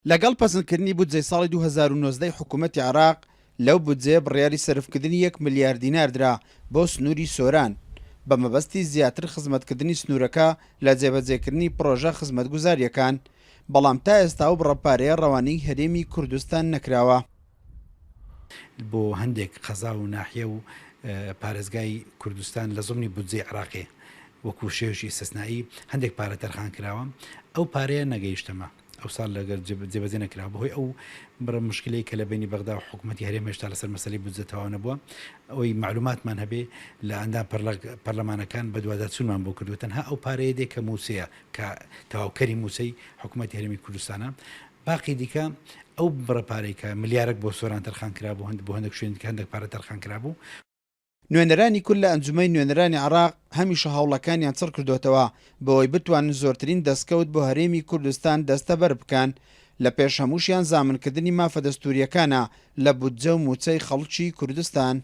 لەگەڵ پەسەندکردنی بودجەی ساڵی 2019 حکوومەتی عێراق لەو بودجەیە بڕیاری سەرفکردنی 1 ملیار دینار درا بۆ سنووری سۆران بە مەبەستی زیاتر خزمەتکردنی سنوورەکە لە جێبەجێکردنی پرۆژە خزمەتگوزاریەکان، بەڵام تا ئێستا و بڕەپارەیە ڕەوانەی هەرێمی کوردستان نەکراوە. بۆ هەندێک قەزا و ناحیە و پارێزگای کوردستان لە زڵمی بودجەی عێراقێ وەکو شێوشی ئیستثنایی هەندێک پارە تەرخان کراوە، ئەو پارەیە نەگەیشتەمە. ئەو ساڵ لەگەر جێبەجێ نەکراوە بەهۆی ئەو بڕە مشکلەی کە لە بینی بەغدا و حکوومەتی هەرێم هێشتا لەسەر مەسەلەی بودجە تەواو نەبووە. ئەوەی معلوماتمان هەبێ لە ئەندام پەرلەمانەکان بە دوواداچوونمان بۆ کردووە. تەنها ئەو پارەیە دێ کە مووسەیە کە تەواوکەری مووسەی حکوومەتی هەرێمی کوردستانە. باقی دیکە ئەو بڕەپارەی کە ملیارێک بۆ سۆران تەرخان کرابوو، بۆ هەندێک شوێن کە هەندێک پارە تەرخان کرابوو. نوێنەرانی کورد لە ئەنجومەی نوێنەرانی عێراق هەمیشە هەوڵەکانیان چڕ کردوتەوە بەوەی بتوانن زۆرترین دەستکەوت بۆ هەرێمی کوردستان دەستەبەر بکەن. لە پێش هەمووشیان زامنکردنی مافە دەستووریەکانە لە بودجە و موچەی خەڵکی کوردستان.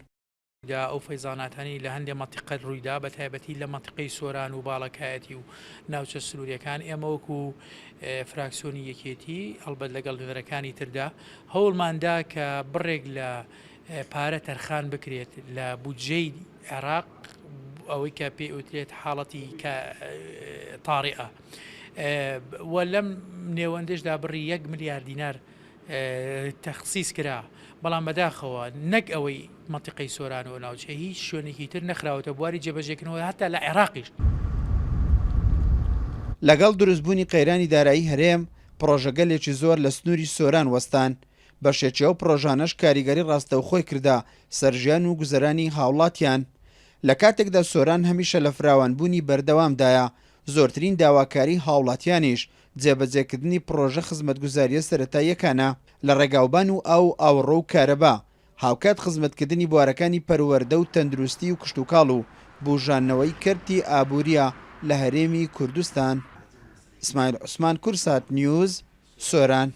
ئەو فەیزاناتانی لە هەندێک مەنتیقە ڕوویدا بە تایبەتی لە مەنتیقەی سۆران و باڵەکایەتی و ناوچە سنووریەکان، ئێمە وەکو فراکسیۆنی یەکێتی هەڵبەت لەگەڵ نوێنەرەکانی تردا هەوڵماندا کە بڕێک لە پارە تەرخان بکرێت لە بودجەی عێراق، ئەوەی کە پێی وترێت حاڵەتی کە تاڕیئە، وە لەم نێوەندەشدا بڕی 1 ملیار دینار تەخسیس کرا، بەڵام بەداخەوە نەک ئەوەی مەنتیقەی سۆران و ناوچە هیچ شوێنێکی تر نەخراوەتە بواری جێبەجێکردنەوە هەتا لە عێراقیش. لەگەڵ دروستبوونی قەیرانی دارایی هەرێم، پرۆژەگەلێکی زۆر لە سنووری سۆران وەستان. بەشێکی ئەو پرۆژانەش کاریگەری ڕاستەوخۆی کردا سەرژیان و گوزەرانی هاوڵاتیان. لە کاتێکدا سۆران هەمیشە لە فراوانبوونی بەردەوامدایە، زۆرترین داواکاری هاوڵاتیانیش جێبەجێکردنی پرۆژە خزمەتگوزاریە سەرەتاییەکانە لە ڕێگاوبان و ئاوڕۆ و کارەبا، هاوکات خزمەتکردنی بوارەکانی پەروەردە و تەندروستی و کشتوکاڵ و بوژانەوەی کەرتی ئابووریە لە هەرێمی کوردستان. ئیسماعیل عوسمان، کورسات نیوز، سۆران.